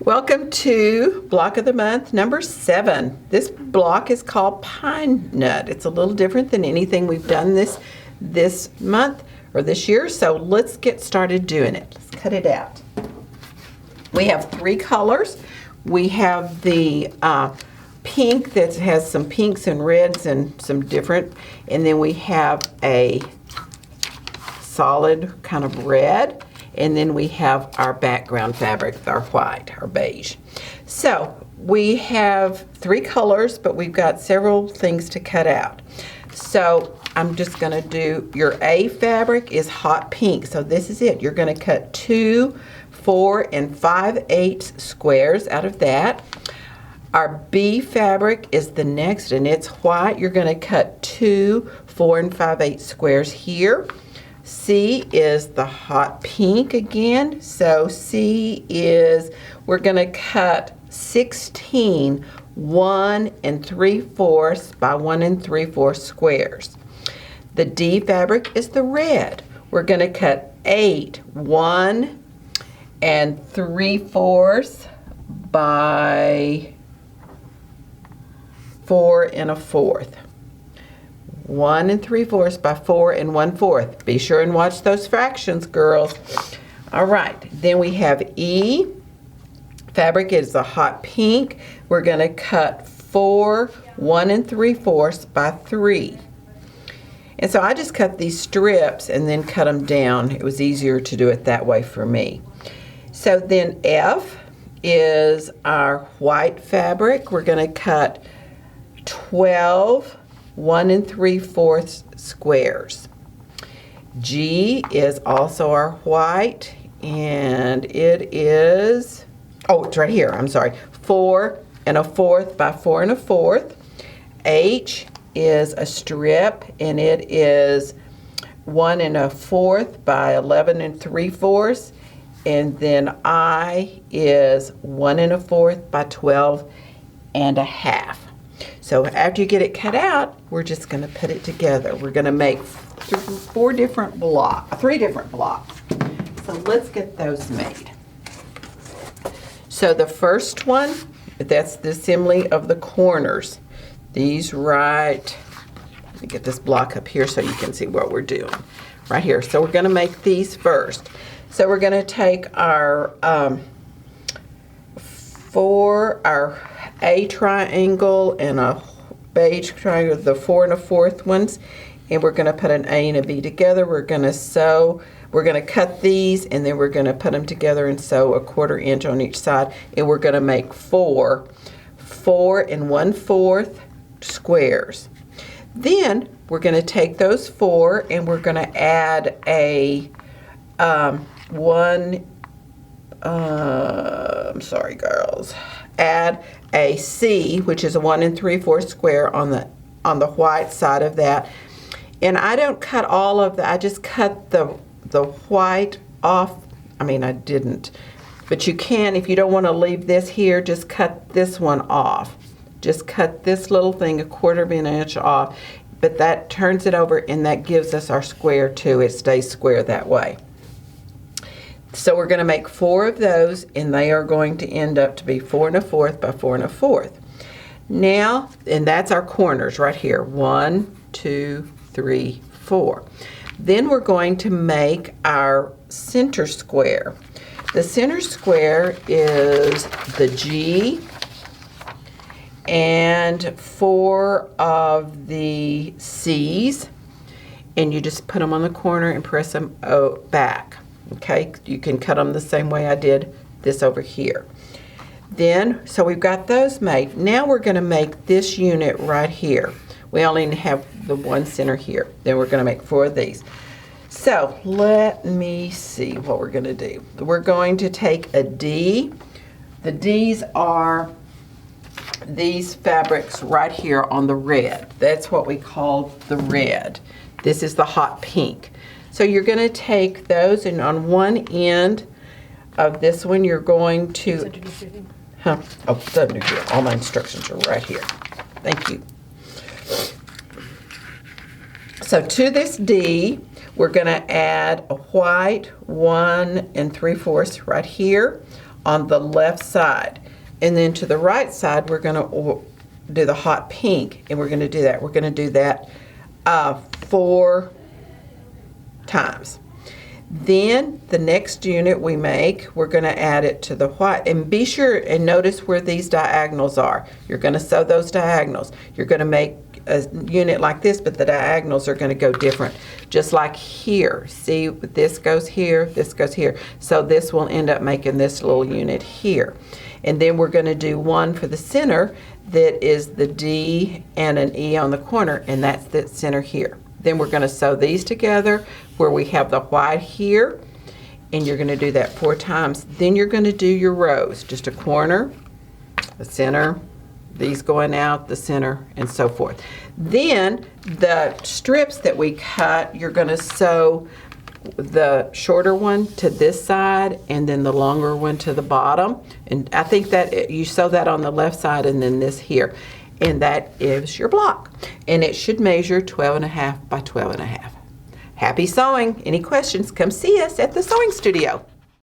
Welcome to block of the month number 7. This block is called Pine Nut. It's a little different than anything we've done this month or this year, so let's get started doing it. Let's cut it out. We have 3 colors. We have the pink that has some pinks and reds and some different, and then we have a solid kind of red, and then we have our background fabric, our white, our beige. So we have 3 colors, but we've got several things to cut out. So I'm just gonna do, your A fabric is hot pink, so this is it. You're gonna cut 2 4 and 5/8 squares out of that. Our B fabric is the next, and it's white. You're gonna cut 2 4 and 5/8 squares here. C is the hot pink again. So C is, we're gonna cut 16 1 3/4 by 1 3/4 squares. The D fabric is the red. We're gonna cut 8 1 3/4 by 4 1/4. 1 3/4 by 4 1/4. Be sure and watch those fractions, girls. All right, then we have E. Fabric is a hot pink. We're gonna cut 4 1 3/4 by 3. And so I just cut these strips and then cut them down. It was easier to do it that way for me. So then F is our white fabric. We're gonna cut 12 1 3/4 squares. G is also our white, and it is, oh, it's right here, I'm sorry, 4 1/4 by 4 1/4. H is a strip, and it is 1 1/4 by 11 3/4. And then I is 1 1/4 by 12 1/2. So after you get it cut out, we're just going to put it together. We're going to make 3 different blocks. So let's get those made. So the first one, that's the assembly of the corners. These right, let me get this block up here so you can see what we're doing. Right here. So we're going to make these first. So we're going to take our our A triangle and a beige triangle, the 4 1/4 ones, and we're going to put an A and a B together. We're going to sew, we're going to cut these, and then we're going to put them together and sew a 1/4 inch on each side, and we're going to make 4 1/4 squares. Then we're going to take those 4 and we're going to add a I'm sorry, girls. Add a C, which is a 1 3/4 square on the white side of that. And I don't cut all of that. I just cut the white off. I mean, I didn't. But you can, if you don't want to leave this here, just cut this one off. Just cut this little thing 1/4 of an inch off. But that turns it over, and that gives us our square too. It stays square that way. So we're going to make 4 of those, and they are going to end up to be 4 1/4 by 4 1/4. Now, and that's our corners right here. 1 2 3 4. Then we're going to make our center square. The center square is the G and 4 of the C's, and you just put them on the corner and press them back. Okay, you can cut them the same way I did this over here. Then, so we've got those made. Now we're going to make this unit right here. We only have the one center here. Then we're going to make 4 of these. So let me see what we're going to do. We're going to take a D. The D's are these fabrics right here on the red. That's what we call the red. This is the hot pink. So you're going to take those, and on one end of this one, you're going to, oh, it's under here. All my instructions are right here. Thank you. So to this D, we're going to add a white 1 3/4 right here. on the left side. And then to the right side, we're going to do the hot pink, and we're going to do that. We're going to do that 4 times. Then the next unit we make, we're going to add it to the white. And be sure and notice where these diagonals are. You're going to sew those diagonals. You're going to make a unit like this, but the diagonals are going to go different. Just like here. See, this goes here, this goes here. So this will end up making this little unit here. And then we're going to do one for the center that is the D and an E on the corner, and that's the center here. Then we're going to sew these together where we have the white here, and you're going to do that 4 times. Then you're going to do your rows, just a corner, the center, these going out, the center, and so forth. Then the strips that we cut, you're going to sew the shorter one to this side and then the longer one to the bottom. And I think that you sew that on the left side and then this here. And that is your block. And it should measure 12.5 by 12.5. Happy sewing. Any questions, come see us at the sewing studio.